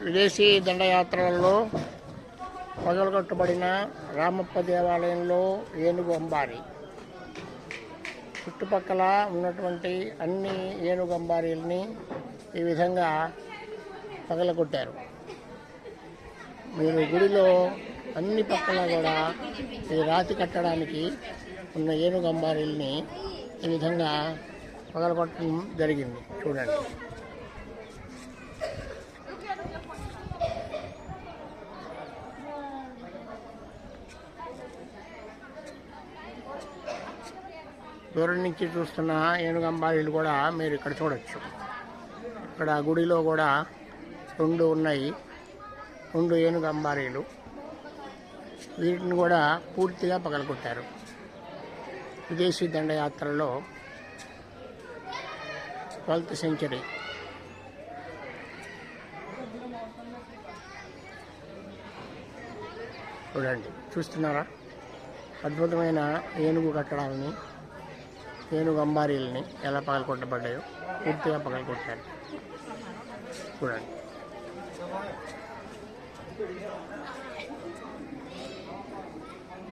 విదేశీ దండయాత్రలలో పగలగొట్టబడిన రామప్ప దేవాలయంలో ఏనుగు అంబారి. చుట్టుపక్కల ఉన్నటువంటి అన్ని ఏనుగు అంబారీలని ఈ విధంగా పగలగొట్టారు. మీరు గుడిలో అన్ని పక్కల కూడా ఈ రాతి కట్టడానికి ఉన్న ఏనుగు అంబారీలని ఈ విధంగా పగలగొట్టడం జరిగింది. చూడండి. దూరం నుంచి చూస్తున్న ఏనుగు అంబారీలు కూడా మీరు ఇక్కడ చూడొచ్చు. ఇక్కడ గుడిలో కూడా 2 ఉన్నాయి, 2 ఏనుగు అంబారీలు. వీటిని కూడా పూర్తిగా పగలగొట్టారు. విదేశీ దండయాత్రలో 12th సెంచరీ. చూడండి, చూస్తున్నారా? అద్భుతమైన ఏనుగు కట్టడాలని, ఏనుగు అంబారీలని ఎలా పగలగొట్టబడ్డాయో పూర్తిగా పగలగొట్టారు. చూడండి.